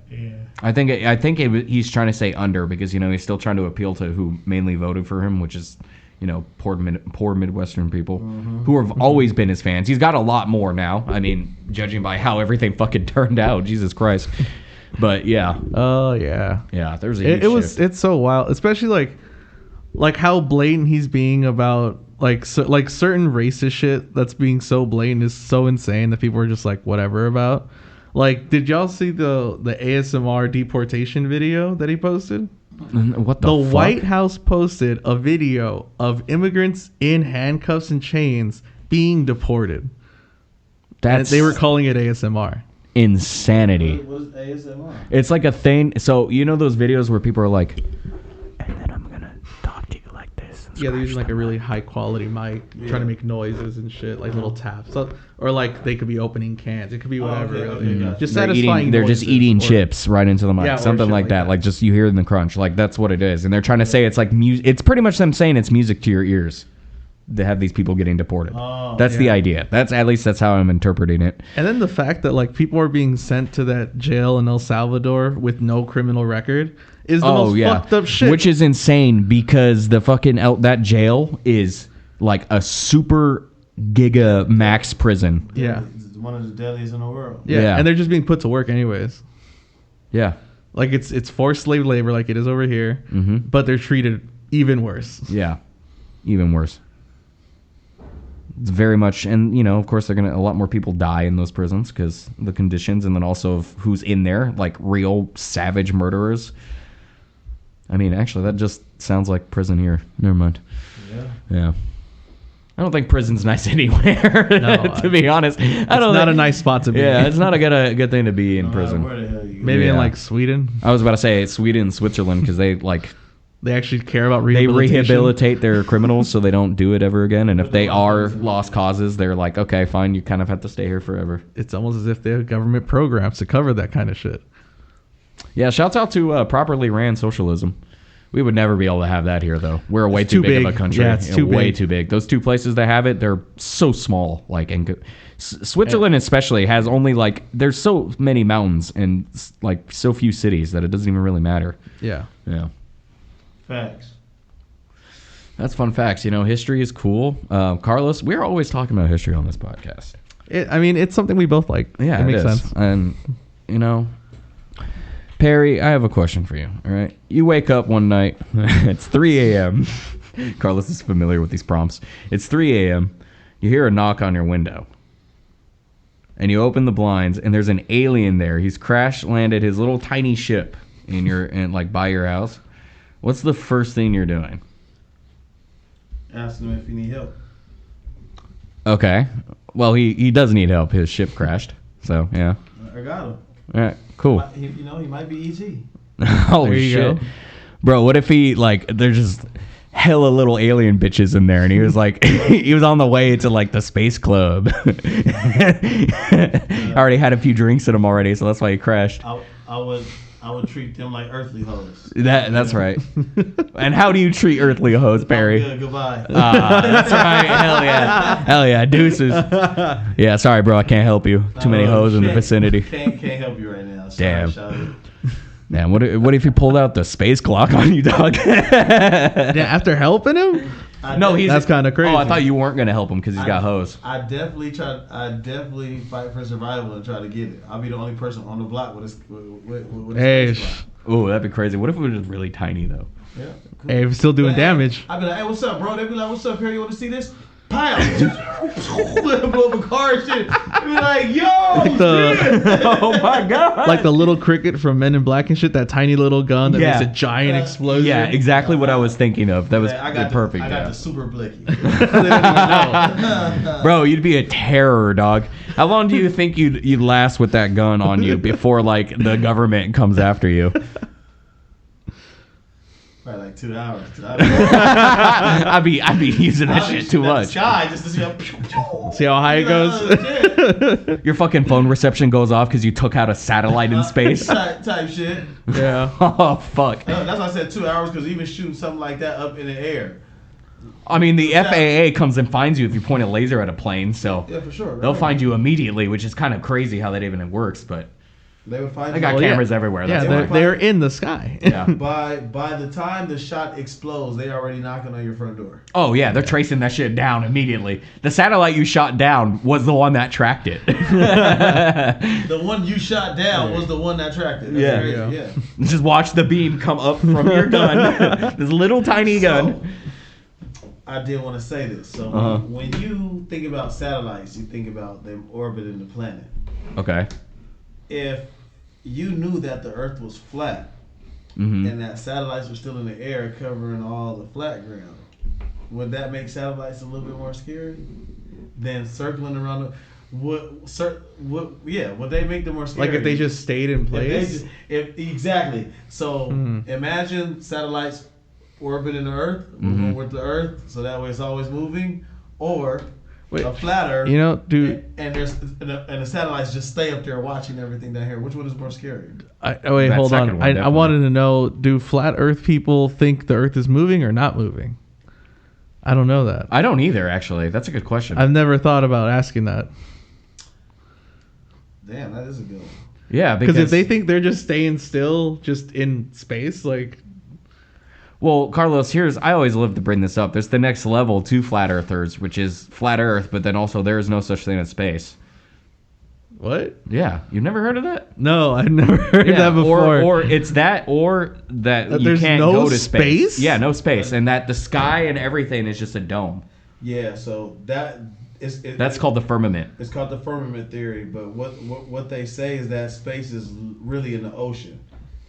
Yeah. I think he's trying to say under because, you know, he's still trying to appeal to who mainly voted for him, which is, you know, poor Midwestern people who have always been his fans. He's got a lot more now. I mean, judging by how everything fucking turned out, Jesus Christ. But yeah. Oh yeah. Yeah, there's a huge shift. It's so wild, especially like how blatant he's being about like certain racist shit that's being so blatant is so insane that people are just like whatever about. Like, did y'all see the ASMR deportation video that he posted? What the fuck? White House posted a video of immigrants in handcuffs and chains being deported. And they were calling it ASMR. Insanity. What is ASMR? It's like a thing. So you know those videos where people are like, and then I'm gonna talk to you like this. Yeah, they're using like a really high quality mic, trying to make noises and shit, like little taps. So, or like they could be opening cans. It could be whatever. Okay. Just they're satisfying. They're just eating chips right into the mic, Yeah, or something shit like like that. that. Like just you hear in the crunch. Like that's what it is. And they're trying to say it's like music. It's pretty much them saying it's music to your ears. To have these people getting deported. That's the idea. That's at least that's how I'm interpreting it. And then the fact that like people are being sent to that jail in El Salvador with no criminal record is the most fucked up shit. Which is insane because the fucking that jail is like a super giga max prison. Yeah. It's one of the deadliest in the world. Yeah, and they're just being put to work anyways. Yeah. Like it's forced slave labor like it is over here, but they're treated even worse. Yeah. Even worse. It's very much, and you know, of course, a lot more people die in those prisons because the conditions, and then also of who's in there, like real savage murderers. I mean, actually, that just sounds like prison here. Never mind. Yeah. I don't think prison's nice anywhere. No, to be honest, It's not a nice spot to be. Yeah, it's not a good thing to be in prison. Where the hell you Maybe in Yeah. like Sweden, I was about to say Sweden and Switzerland because they they actually care about they rehabilitation. rehabilitate their criminals so they don't do it ever again. And if they are lost causes, they're like, okay, fine, you kind of have to stay here forever. It's almost as if they have government programs to cover that kind of shit. Yeah, shouts out to properly ran socialism. We would never be able to have that here, though. We're way too big of a country. Yeah, it's too way big. too big. Those two places that have it, they're so small. Like, and Switzerland especially has only like there's so many mountains and like so few cities that it doesn't even really matter. Yeah. Yeah. Facts. That's fun facts. You know, history is cool. Carlos, we're always talking about history on this podcast. I mean, it's something we both like. Yeah, it makes is. sense. And, you know, Perry, I have a question for you. All right. You wake up one night. It's 3 a.m. Carlos is familiar with these prompts. It's 3 a.m. You hear a knock on your window. And you open the blinds, and there's an alien there. He's crash landed his little tiny ship by your house. What's the first thing you're doing? Ask him if you need help. Okay. Well, he does need help. His ship crashed. So, yeah. I got him. All right. Cool. He might be E.T. Holy There you shit. go. Bro, what if there's just hella little alien bitches in there and he was like, he was on the way to like the space club. I already had a few drinks in him already, so that's why he crashed. I would treat them like earthly hoes. That's right. And how do you treat earthly hoes, Barry? Good, goodbye. That's right. Hell yeah. Deuces. Yeah, sorry, bro. I can't help you. Too many hoes in the vicinity. Can't help you right now. Damn. Sorry. Man, what if he pulled out the space clock on you, dog? Yeah, after helping him? No, That's kind of crazy. Oh, I thought you weren't gonna help him because he's got hoes. I definitely fight for survival and try to get it. I'll be the only person on the block with a Hey, space clock. Oh, that'd be crazy. What if it was just really tiny though? Yeah. Cool. Hey, it's still doing damage. I'd be like, hey, what's up, bro? They'd be like, what's up, Harry? You want to see this? Pow! Blow up a car and shit. They'd be like, yo, shit. Oh my god! Like the little cricket from Men in Black and shit, that tiny little gun that Yeah. makes a giant explosion. Yeah, exactly what I was thinking of. That was perfect. I got yeah. the super blicky. Bro, you'd be a terror, dog. How long do you think you'd last with that gun on you before like the government comes after you? Probably like 2 hours. I'd be using that shit too much. Sky just to see See how high it goes? Your fucking phone reception goes off because you took out a satellite in space. type shit. Yeah. Oh fuck. That's why I said 2 hours, because even shooting something like that up in the air. I mean, the FAA comes and finds you if you point a laser at a plane, so Yeah, for sure. they'll find you immediately, which is kind of crazy how that even works. But They would find they got Well, yeah. cameras everywhere. Yeah, That's they're why. in the sky. Yeah. By the time the shot explodes, they already knocking on your front door. Oh yeah, they're tracing that shit down immediately. The satellite you shot down was the one that tracked it. The one you shot down was the one that tracked it. That's Yeah. crazy. Yeah. Yeah. Just watch the beam come up from your gun. This little tiny gun. So, I did want to say this. So when you think about satellites, you think about them orbiting the planet. Okay. If you knew that the Earth was flat Mm-hmm. and that satellites were still in the air covering all the flat ground, would that make satellites a little bit more scary than circling around the? Would they make them more scary? Like if they just stayed in place. Exactly. So imagine satellites orbiting the Earth, moving with the Earth, so that way it's always moving, or Wait, a flat Earth. You know, dude. And the satellites just stay up there watching everything down here. Which one is more scary? Wait, That hold second on. one, I definitely. wanted to know: do flat Earth people think the Earth is moving or not moving? I don't know that. I don't either, actually. That's a good question. I've never thought about asking that. Damn, that is a good one. Yeah, Because if they think they're just staying still, just in space, like. Well, Carlos, I always love to bring this up. There's the next level to flat earthers, which is flat Earth, but then also there is no such thing as space. What? Yeah, you've never heard of that? No, I've never heard that before. Or it's that, or that you there's can't no go to space. space? Yeah, no space, and that the sky and everything is just a dome. Yeah, so That's called the firmament. It's called the firmament theory, but what they say is that space is really in the ocean.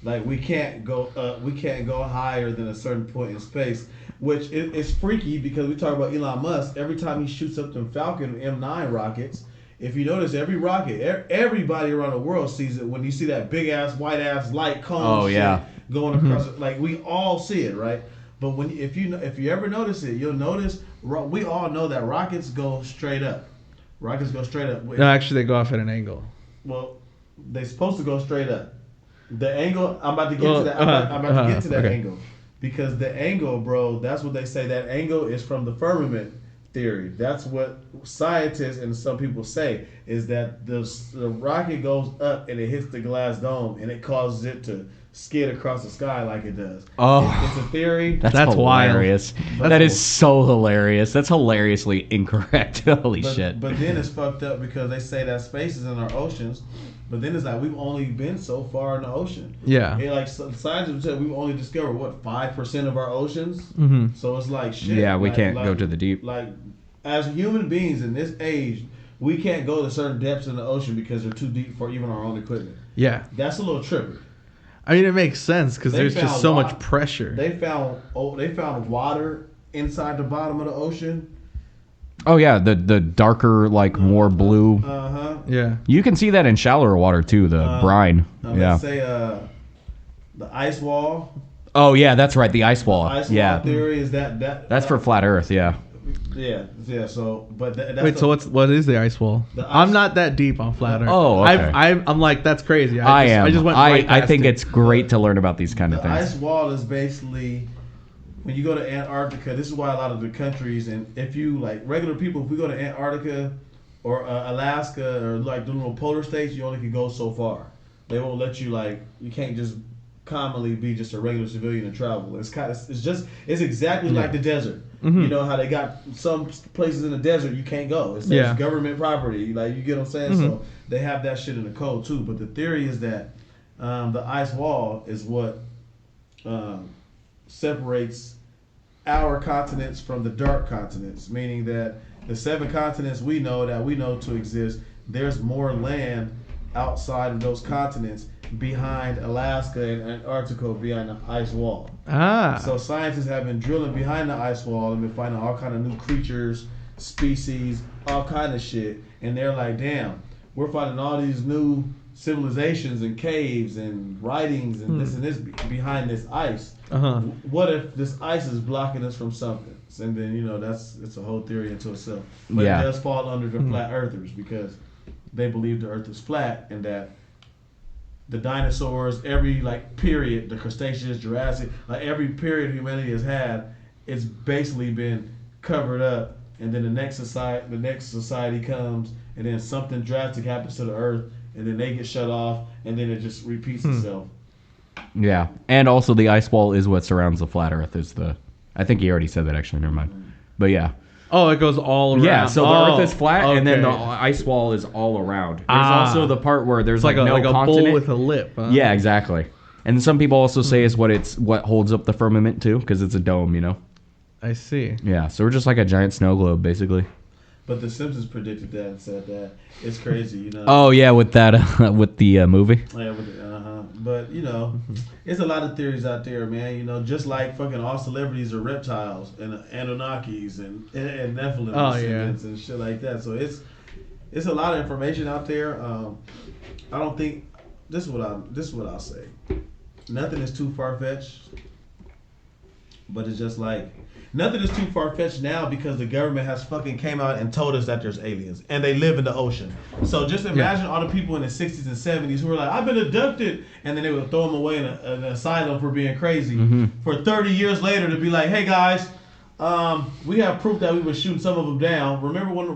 Like we can't go higher than a certain point in space, which is freaky because we talk about Elon Musk. Every time he shoots up them Falcon M9 rockets, if you notice, every rocket, everybody around the world sees it when you see that big ass white ass light cone going across it. Like we all see it, right? But if you ever notice it, you'll notice we all know that rockets go straight up. Rockets go straight up. No, actually, they go off at an angle. Well, they're supposed to go straight up. The angle, I'm about to get to that. I'm about to get to that angle because the angle, bro. That's what they say. That angle is from the firmament theory. That's what scientists and some people say is that the rocket goes up and it hits the glass dome and it causes it to skid across the sky like it does. Oh, it's a theory. That's wild. hilarious. That is so hilarious. That's hilariously incorrect. Holy shit. But then it's fucked up because they say that space is in our oceans. But then it's like we've only been so far in the ocean. Yeah. And like scientists said, we've only discovered 5% of our oceans. Mm-hmm. So it's like shit. Yeah, we like, can't go to the deep. Like as human beings in this age, we can't go to certain depths in the ocean because they're too deep for even our own equipment. Yeah. That's a little trippy. I mean, it makes sense because there's just so much pressure. They found water inside the bottom of the ocean. Oh yeah, the darker, like more blue. Yeah. You can see that in shallower water too. The brine. Yeah. Let's say the ice wall. Oh yeah, that's right. The ice wall. Ice Yeah. wall theory is That's for flat Earth. Yeah. Yeah. So, but that's Wait, so what is the ice wall? I'm not that deep on flat Earth. Oh, okay. I'm like, that's crazy. I just went I right past think it. it's great to learn about these kind of the things. ice wall is basically when you go to Antarctica. This is why a lot of the countries, and if you like regular people, if we go to Antarctica or Alaska or like the little polar states, you only can go so far. They won't let you you can't just commonly be just a regular civilian and travel. It's exactly like the desert. Mm-hmm. You know how they got some places in the desert you can't go. It's government property. Like you get what I'm saying. Mm-hmm. So they have that shit in the code too. But the theory is that the ice wall is what separates our continents from the dark continents, meaning that the 7 continents we know to exist, there's more land outside of those continents behind Alaska and Antarctica behind the ice wall. So scientists have been drilling behind the ice wall and been finding all kind of new creatures, species, all kind of shit. And they're like, damn, we're finding all these new civilizations and caves and writings and this behind this ice. What if this ice is blocking us from something? And then, it's a whole theory into itself. But it does fall under the flat earthers because they believe the earth is flat and that the dinosaurs, every period, the Cretaceous, Jurassic, every period humanity has had, it's basically been covered up. And then the next society comes, and then something drastic happens to the earth, and then they get shut off, and then it just repeats itself. Yeah, and also the ice wall is what surrounds the flat Earth. I think he already said that actually. Never mind. But yeah. Oh, it goes all around. Yeah, so the Earth is flat, and then the ice wall is all around. There's also the part where there's like no a continent. bowl with a lip. Huh? Yeah, exactly. And some people also say it's what holds up the firmament too, because it's a dome. I see. Yeah, so we're just like a giant snow globe, basically. But the Simpsons predicted that and said that. It's crazy, Oh yeah, with that with the movie. Yeah, But it's a lot of theories out there, man. Just like fucking all celebrities are reptiles and Anunnakis and Nephilim descendants and shit like that. So it's a lot of information out there. I don't think this is what I'll say. Nothing is too far fetched, but it's just like. Nothing is too far-fetched now because the government has fucking came out and told us that there's aliens. And they live in the ocean. So just imagine all the people in the 60s and 70s who were like, I've been abducted. And then they would throw them away in an asylum for being crazy. For 30 years later to be like, hey guys, we have proof that we were shooting some of them down. Remember when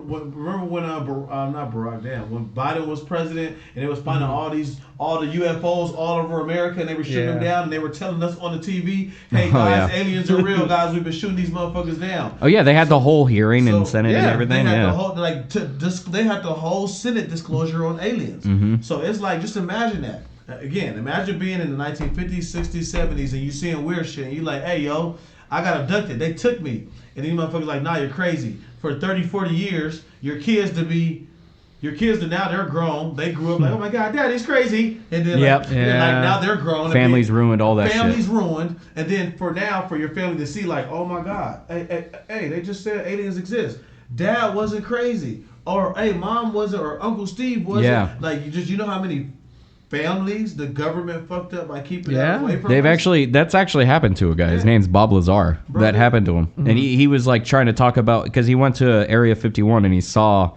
not Barack, when Biden was president and they was finding all the UFOs all over America and they were shooting them down and they were telling us on the TV, hey guys, aliens are real, guys. We've been shooting these motherfuckers down. Oh yeah, they had the whole hearing in Senate and everything. They had the whole Senate disclosure on aliens. So it's like, just imagine that. Again, imagine being in the 1950s, 60s, 70s and you seeing weird shit and you like, hey yo, I got abducted. They took me. And these motherfuckers like, nah, you're crazy. For 30, 40 years, your kids now they're grown. They grew up like, oh my God, daddy's crazy. And then now they're grown. Family's ruined, all that Family's shit. ruined. And then for your family to see like, oh my God, hey, they just said aliens exist. Dad wasn't crazy. Or hey, mom wasn't, or Uncle Steve wasn't. Yeah. Like you know how many families the government fucked up by keeping that away from us? That's actually happened to a guy. His name's Bob Lazar. That happened to him. And he was like trying to talk about, because he went to Area 51 and he saw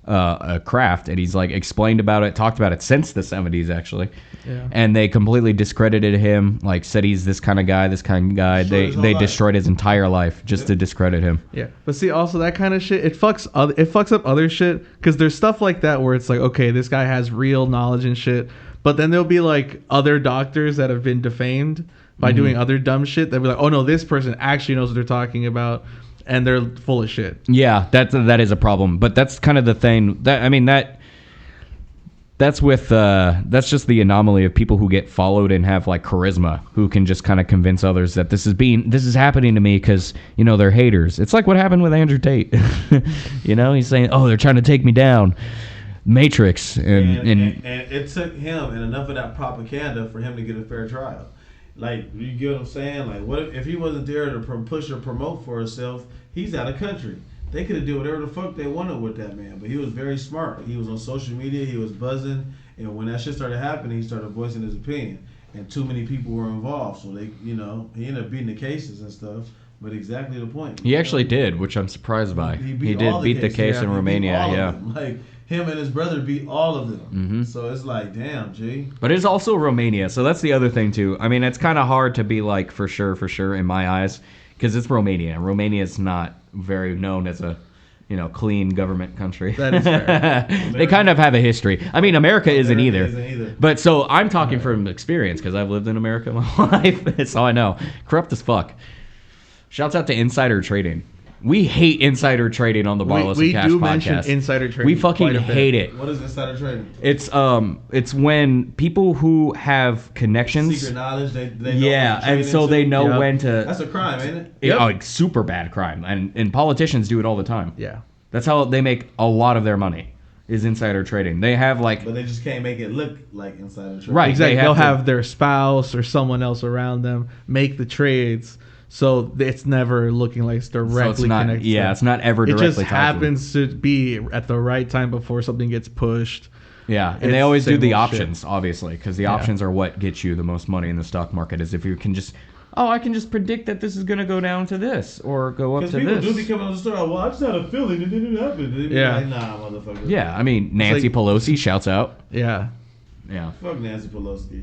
a craft and he's like explained about it, talked about it since the 70s actually. Yeah. And they completely discredited him, like said he's this kind of guy. They destroyed his entire life just to discredit him. Yeah. But see, also that kind of shit, it fucks up other shit, because there's stuff like that where it's like, okay, this guy has real knowledge and shit, but then there'll be like other doctors that have been defamed by doing other dumb shit. They'll be like, oh no, this person actually knows what they're talking about, and they're full of shit. Yeah, that is a problem. But that's kind of the thing. That's just the anomaly of people who get followed and have like charisma, who can just kind of convince others that this is happening to me because they're haters. It's like what happened with Andrew Tate. He's saying, oh, they're trying to take me down. Matrix and it took him and enough of that propaganda for him to get a fair trial. Like, you get what I'm saying? Like, what if he wasn't there to push or promote for himself? He's out of country. They could have did whatever the fuck they wanted with that man, but he was very smart. He was on social media, he was buzzing, and when that shit started happening, he started voicing his opinion, and too many people were involved. So he ended up beating the cases and stuff. But exactly the point. He actually did, which I'm surprised by. He did beat the case in Romania. Yeah. Like, him and his brother beat all of them. So it's like, damn, G. But it's also Romania, so that's the other thing too. I mean, it's kind of hard to be like for sure in my eyes, because it's Romania. Romania is not very known as a clean government country. That is fair. They kind of have a history. I mean, America isn't either. But so I'm talking from experience because I've lived in America my life, so I know. Corrupt as fuck. Shouts out to insider trading. We hate insider trading on the Barlos we and Kash do podcast. mention insider trading. We fucking quite a bit. hate it. What is insider trading? It's when people who have connections. Secret knowledge. They know Yeah, what to trade and so into. they know Yep. when to. That's a crime, ain't it? Oh, like, super bad crime, and politicians do it all the time. Yeah. That's how they make a lot of their money. Is insider trading. They have like But they just can't make it look like insider trading. Right. Exactly. They They'll have to- have their spouse or someone else around them make the trades, so it's never looking like it's directly so it's not. connected. Yeah, to it's not ever it directly. just tied to them. happens to be at the right time before something gets pushed. Yeah, and they It's always do same the old shit. options, obviously, because the Yeah. options are what gets you the most money in the stock market. Is if you can just, I can just predict that this is going to go down to this or go up Because to people this. do be coming on the store. Well, I just had a feeling it didn't happen. They be Yeah. like, nah, motherfucker. Yeah, I mean, Nancy like- Pelosi shouts out. Yeah. Yeah. Fuck Nancy Pelosi.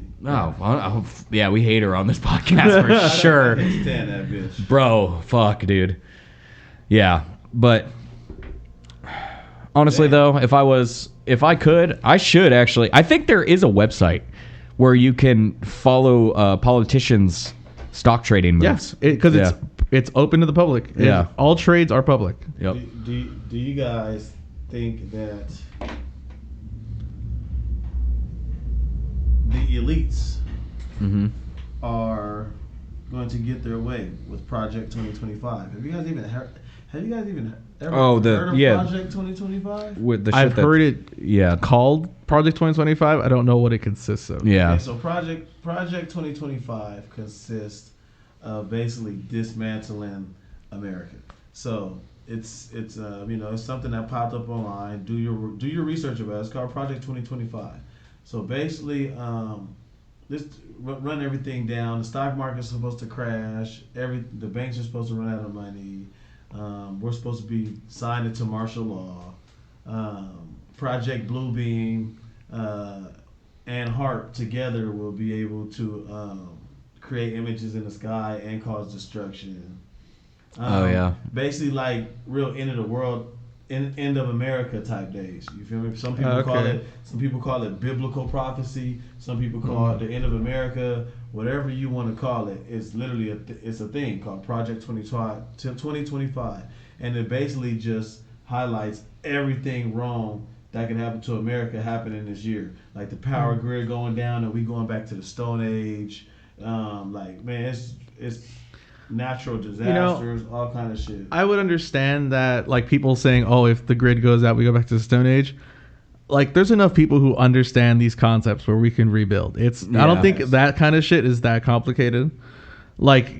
Yeah, we hate her on this podcast for sure. I can't stand that bitch. Bro, fuck, dude. Yeah, but honestly, though, if I could, I should actually. I think there is a website where you can follow politicians' stock trading moves. Yes, because it's open to the public. Yeah. All trades are public. Yep. Do you guys think that the elites Mm-hmm. are going to get their way with Project 2025? Have you guys even heard? Have you guys even ever Oh, heard of Project 2025? With the I've heard it Yeah. called Project 2025. I don't know what it consists of. Yeah. Okay, so Project 2025 consists of basically dismantling America. So it's it's something that popped up online. Do your research about it. It's called Project 2025. So basically, just run everything down. The stock market's supposed to crash. The banks are supposed to run out of money. We're supposed to be signed into martial law. Project Bluebeam and HARP together will be able to create images in the sky and cause destruction. Basically, like real end of the world, end of America type days. You feel me? Some people call it biblical prophecy. Some people call it the end of America. Whatever you want to call it, it's literally it's a thing called Project 2025, and it basically just highlights everything wrong that can happen to America happening this year, like the power grid going down and we going back to the Stone Age. It's natural disasters, all kind of shit. I would understand that, like, people saying, "Oh, if the grid goes out, we go back to the Stone Age." Like, there's enough people who understand these concepts where we can rebuild. I don't think that kind of shit is that complicated. Like,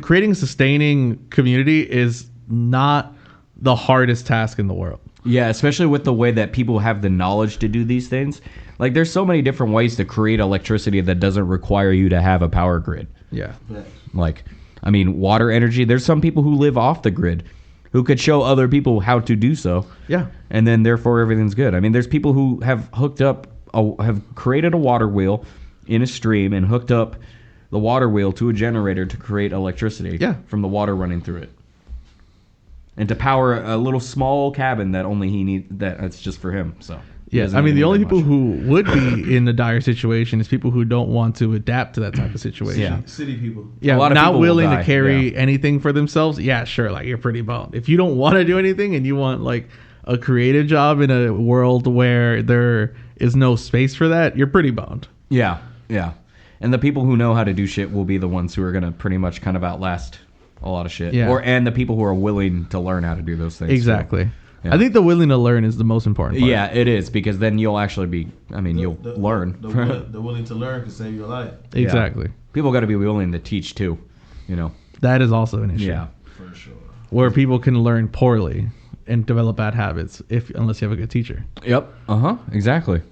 creating a sustaining community is not the hardest task in the world. Yeah, especially with the way that people have the knowledge to do these things. Like, there's so many different ways to create electricity that doesn't require you to have a power grid. Yeah. Like, I mean, water energy. There's some people who live off the grid who could show other people how to do so. Yeah. And then therefore everything's good. I mean, there's people who have have created a water wheel in a stream and hooked up the water wheel to a generator to create electricity from the water running through it. And to power a little small cabin that only he needs, that's just for him. So Yeah, I mean, the only people who would be in a dire situation is people who don't want to adapt to that type of situation. Yeah. City people. Yeah, A lot of not people will willing die, to carry anything for themselves. Yeah, sure, like, you're pretty boned. If you don't want to do anything and you want, like, a creative job in a world where there is no space for that, you're pretty boned. Yeah, yeah. And the people who know how to do shit will be the ones who are going to pretty much kind of outlast a lot of shit. Yeah. And the people who are willing to learn how to do those things. Exactly. Yeah. I think the willing to learn is the most important part. Yeah, it is, because then you'll actually be, you'll learn. The willing to learn can save your life. Exactly. People got to be willing to teach too, That is also an issue. Yeah. For sure. Where people can learn poorly and develop bad habits unless you have a good teacher. Yep. Exactly.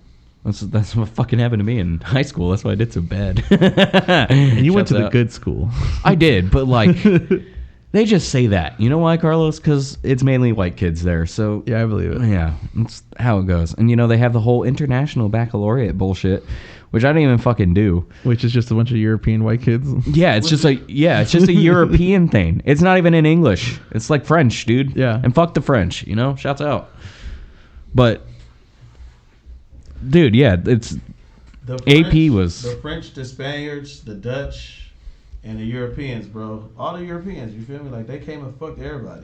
That's what fucking happened to me in high school. That's why I did so bad. And you went to Shouts the out. good school. I did, but like, they just say that. You know why, Carlos? Because it's mainly white kids there. So Yeah, I believe it. yeah, that's how it goes. And they have the whole international baccalaureate bullshit, which I didn't even fucking do. Which is just a bunch of European white kids. Yeah, it's just a European thing. It's not even in English. It's like French, dude. Yeah. And fuck the French, shouts out. But dude, yeah, it's The AP was- the French, the Spaniards, the Dutch, and the Europeans, bro. All the Europeans, you feel me? Like, they came and fucked everybody.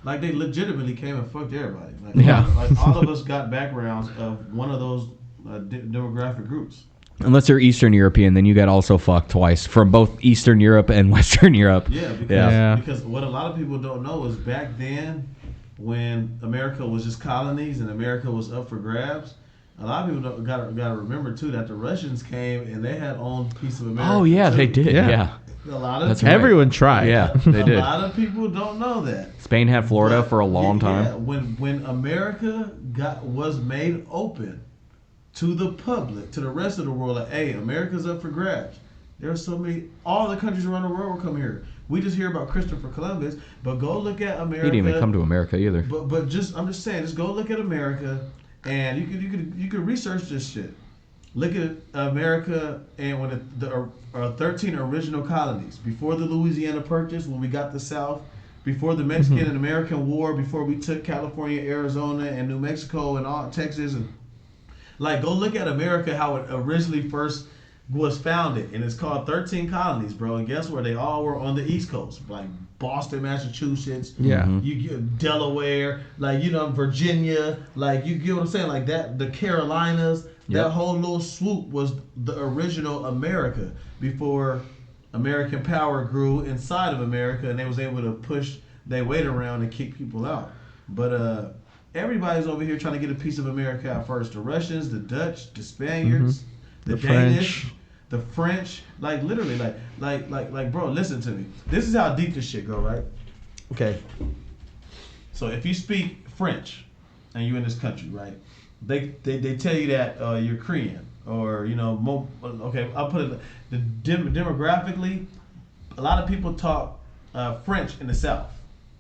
Like they legitimately came and fucked everybody. Like, Yeah. like all of us got backgrounds of one of those demographic groups. Unless you're Eastern European, then you got also fucked twice from both Eastern Europe and Western Europe. Yeah, because, Yeah. because what a lot of people don't know is back then, when America was just colonies and America was up for grabs, a lot of people got to remember too that the Russians came and they had own piece of America. Oh yeah, too. they did. Yeah. Yeah. A lot of That's right. Everyone tried. Yeah, they a did. lot of people don't know that. Spain had Florida But, for a long time. Yeah, when America was made open to the public, to the rest of the world, like, hey, America's up for grabs. There are so many. All the countries around the world will come here. We just hear about Christopher Columbus, but go look at America. He didn't even come to America either. But I'm just saying, just go look at America, and you could research this shit. Look at America and when the 13 original colonies before the Louisiana Purchase, when we got the South, before the Mexican and American War, before we took California, Arizona, and New Mexico, and all Texas, and like go look at America how it originally first was founded, and it's called 13 colonies, bro. And guess where? They all were on the East Coast, like Boston, Massachusetts. Yeah. You get Delaware, like Virginia, like you get what I'm saying, like that. The Carolinas, that whole little swoop was the original America before American power grew inside of America, and they was able to push their weight around and kick people out. But everybody's over here trying to get a piece of America out first. The Russians, the Dutch, the Spaniards, the Danish, French. the French. Like literally, like, bro, listen to me. This is how deep this shit go, right? Okay. So if you speak French and you in this country, right? They tell you that you're Korean or okay. I'll put it demographically. A lot of people talk French in the South.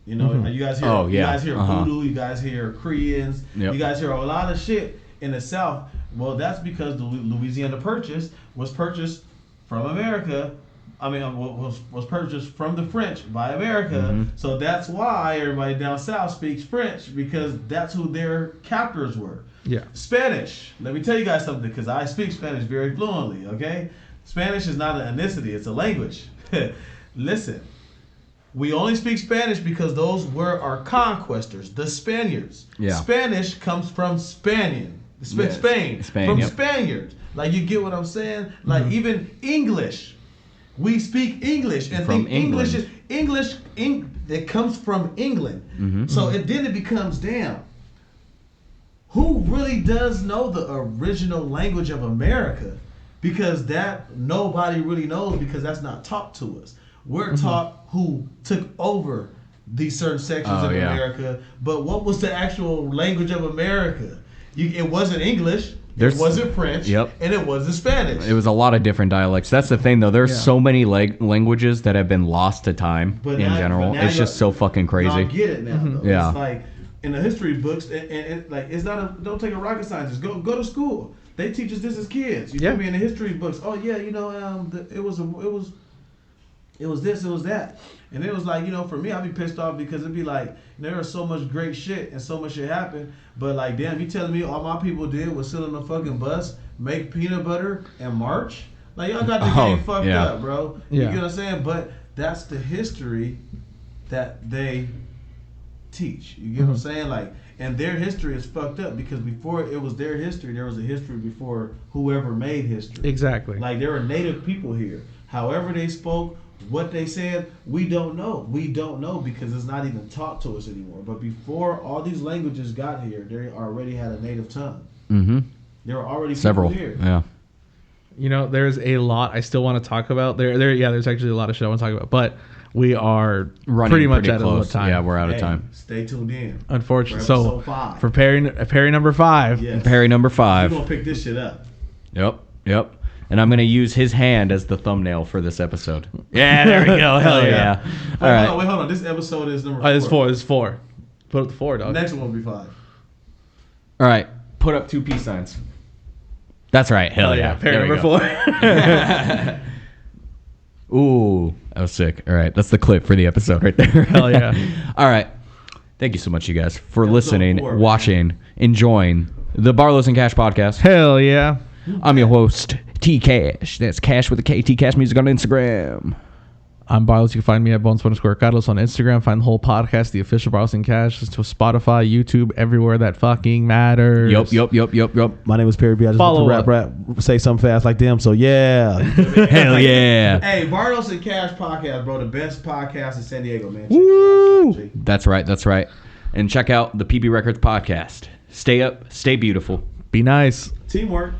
You guys hear. Oh, yeah. You guys hear Uh-huh. voodoo. You guys hear Koreans. Yep. You guys hear a lot of shit in the South. Well, that's because the Louisiana Purchase was purchased from America. I mean, was purchased from the French by America. So that's why everybody down south speaks French, because that's who their captors were. Yeah. Spanish. Let me tell you guys something, because I speak Spanish very fluently, okay? Spanish is not an ethnicity, it's a language. Listen, we only speak Spanish because those were our conquestors, the Spaniards. Yeah. Spanish comes from Spanian. Yes. Spain. Spain, From yep. Spaniards. Like, you get what I'm saying? Like, even English. We speak English and From think English is it comes from England. So then it becomes, damn, who really does know the original language of America? Because that nobody really knows, because that's not taught to us. We're taught who took over these certain sections of America, but what was the actual language of America? It wasn't English. It wasn't French, and it wasn't Spanish. It was a lot of different dialects. That's the thing, though. There's so many languages that have been lost to time in general. It's just so fucking crazy. I get it now, though. Yeah. It's like in the history books, and like it's not don't take a rocket scientist. Go to school. They teach us this as kids. You feel me? In the history books. Oh yeah, it was this, it was that. And it was like, for me, I'd be pissed off because it'd be like, there was so much great shit and so much shit happened. But like, damn, you telling me all my people did was sit on the fucking bus, make peanut butter, and march? Like, y'all got the game fucked up, bro. You get what I'm saying? But that's the history that they teach. You get what I'm saying? Like, and their history is fucked up because before it was their history, there was a history before whoever made history. Exactly. Like, there are native people here. However they spoke, what they said, we don't know. We don't know because it's not even taught to us anymore. But before all these languages got here, they already had a native tongue. There were already Several people here. Yeah. There's a lot I still want to talk about. There's actually a lot of shit I want to talk about, but we are Running pretty much out close. of time. Yeah, we're out of time. Stay tuned in. Unfortunately. For So episode 5. for Perry number 5. Yes. Perry number We're 5. going to pick this shit up. Yep. And I'm going to use his hand as the thumbnail for this episode. Yeah, there we go. Hell yeah. All right. Hold on. This episode is number 4. It's 4. Put up the 4, dog. Next one will be 5. All right. Put up 2 peace signs. That's right. Hell yeah. Perry There we number go. 4. Ooh, that was sick. All right. That's the clip for the episode right there. Hell yeah. All right. Thank you so much, you guys, for Episode listening, 4, watching, enjoying the Barlos and Kash podcast. Hell yeah. I'm your host, T Kash. That's Kash with a K. T Kash Music on Instagram. I'm Barlos. You can find me at Bones_Carlos on Instagram. Find the whole podcast, the official Barlos and Kash. It's to Spotify, YouTube, everywhere that fucking matters. Yup. My name is Perry B. I just Follow want to rap, say something fast like them. So yeah. Hell yeah. Hey, Barlos and Kash podcast, bro. The best podcast in San Diego, man. Woo! That's right. And check out the PB Records podcast. Stay up, stay beautiful. Be nice. Teamwork.